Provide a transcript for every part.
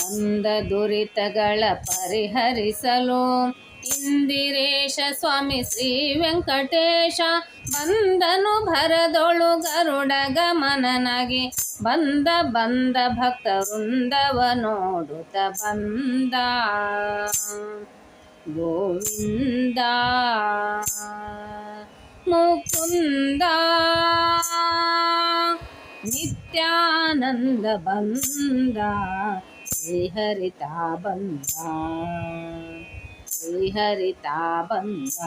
ಬಂದ ದುರಿತಗಳ ಪರಿಹರಿಸಲು ಇಂದಿರೇಶ ಸ್ವಾಮಿ ಶ್ರೀ ವೆಂಕಟೇಶ ಬಂದನು ಭರದೊಳು ಗರುಡ ಗಮನನಾಗಿ ಬಂದ ಬಂದ ಭಕ್ತ ವೃಂದವ ನೋಡುತ್ತ ಬಂದ ಗೋವಿಂದ ಮುಕುಂದ ನಿತ್ಯಾನಂದ ಬಂದ ಶ್ರೀಹರಿತಾ ಬಂದ ಶ್ರೀಹರಿತಾ ಬಂದ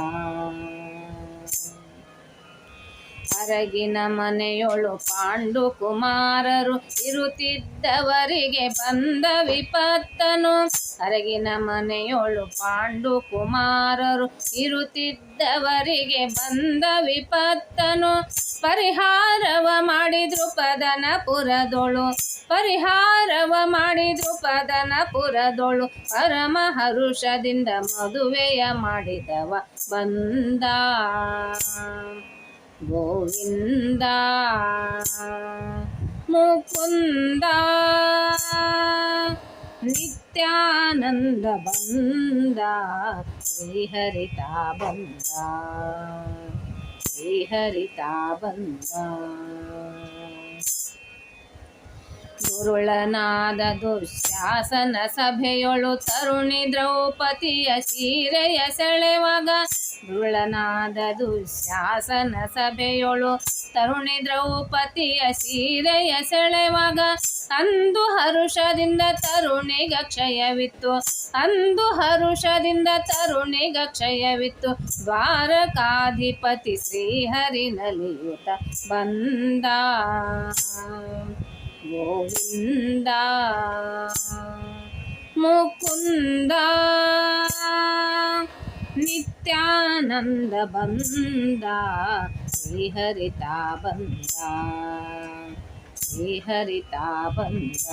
ಅರಗಿನ ಮನೆಯೊಳು ಪಾಂಡು ಕುಮಾರರು ಇರುತ್ತಿದ್ದವರಿಗೆ ಬಂದ ವಿಪತ್ತನು ಅರಗಿನ ಮನೆಯೊಳು ಪಾಂಡು ಕುಮಾರರು ಇರುತ್ತಿದ್ದವರಿಗೆ ಬಂದ ವಿಪತ್ತನು ಪರಿಹಾರವ ಮಾಡಿದ್ರು ಪದನಪುರದೊಳು ಪರಿಹಾರವ ಮಾಡಿದ್ರು ಪದನಪುರದೊಳು ಪರಮ ಹರುಷದಿಂದ ಮದುವೆಯ ಮಾಡಿದವ ಬಂದ ಗೋವಿಂದ ಮುಕುಂದ ನಿತ್ಯಾನಂದ ಬಂದ ಶ್ರೀಹರಿತಾ ಬಂದ ಶ್ರೀಹರಿತಾ ಬಂದ ದುರುಳನಾದ ದುಶ್ಯಾಸನ ಸಭೆಯೊಳು ತರುಣಿ ದ್ರೌಪದಿಯ ಸೀರೆಯ ಸೆಳೆವಾಗ ದುರುಳನಾದ ದುಶ್ಯಾಸನ ಸಭೆಯೊಳು ತರುಣಿ ದ್ರೌಪದಿಯ ಸೀರೆಯ ಸೆಳೆವಾಗ ಅಂದು ಹರುಷದಿಂದ ತರುಣಿಗ ಕ್ಷಯವಿತ್ತು ಅಂದು ಹರುಷದಿಂದ ತರುಣಿಗ ಕ್ಷಯವಿತ್ತು ದ್ವಾರಕಾಧಿಪತಿ ಶ್ರೀಹರಿ ನಲಿಯುತ ಬಂದ ಗೋವಿಂದ ಮುಕುಂದ ನಿತ್ಯಾನಂದ ಬಂದ ಶ್ರೀಹರಿತಾ ಬಂದ ಶ್ರೀಹರಿತಾ ಬಂದ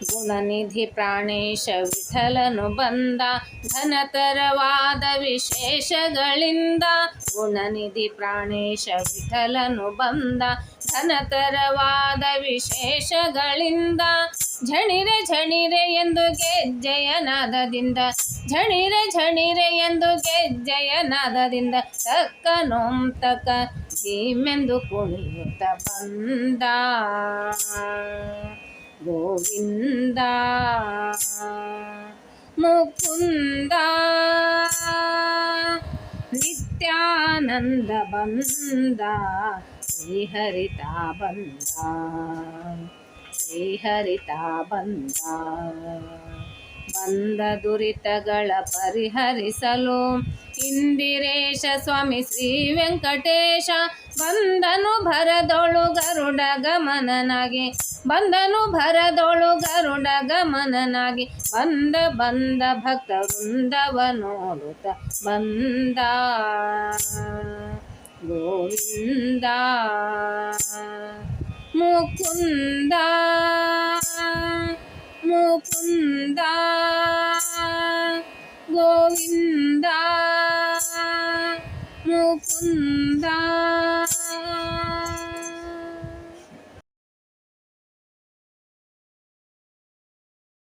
ಗುಣನಿಧಿ ಪ್ರಾಣೇಶ ವಿಠಲನು ಬಂದ ಘನತರವಾದ ವಿಶೇಷಗಳಿಂದ ಗುಣನಿಧಿ ಪ್ರಾಣೇಶ ವಿಠಲನು ಬಂದ ಘನತರವಾದ ವಿಶೇಷಗಳಿಂದ ಝಣಿರೆ ಝಣಿರೆ ಎಂದು ಗೆಜ್ಜೆಯ ನಾದದಿಂದ ಝಣಿರೆ ಝಣಿರೆ ಎಂದು ಗೆಜ್ಜೆಯ ನಾದದಿಂದ ತಕ್ಕ ನೋಂ ತಕ್ಕ ಧೀಮೆಂದು ಕುಣಿಯುತ್ತ ಬಂದ ಗೋವಿಂದ ಮುಕುಂದ ನಿತ್ಯಾನಂದ ಬಂದ ಶ್ರೀಹರಿತಾ ಬಂದ ಶ್ರೀಹರಿತಾ ಬಂದ ಬಂದ ದುರಿತಗಳ ಪರಿಹರಿಸಲು ಇಂದಿರೇಶ ಸ್ವಾಮಿ ಶ್ರೀ ವೆಂಕಟೇಶ ಬಂದನು ಭರದೊಳು ಗರುಡ ಗಮನನಾಗಿ ಬಂದನು ಭರದೊಳು ಗರುಡ ಗಮನನಾಗಿ ಬಂದ ಬಂದ ಭಕ್ತ ವೃಂದವ ನೋಡುತ್ತ ಬಂದ ಗೋವಿಂದ ಮುಕುಂದ ಮುಕುಂದ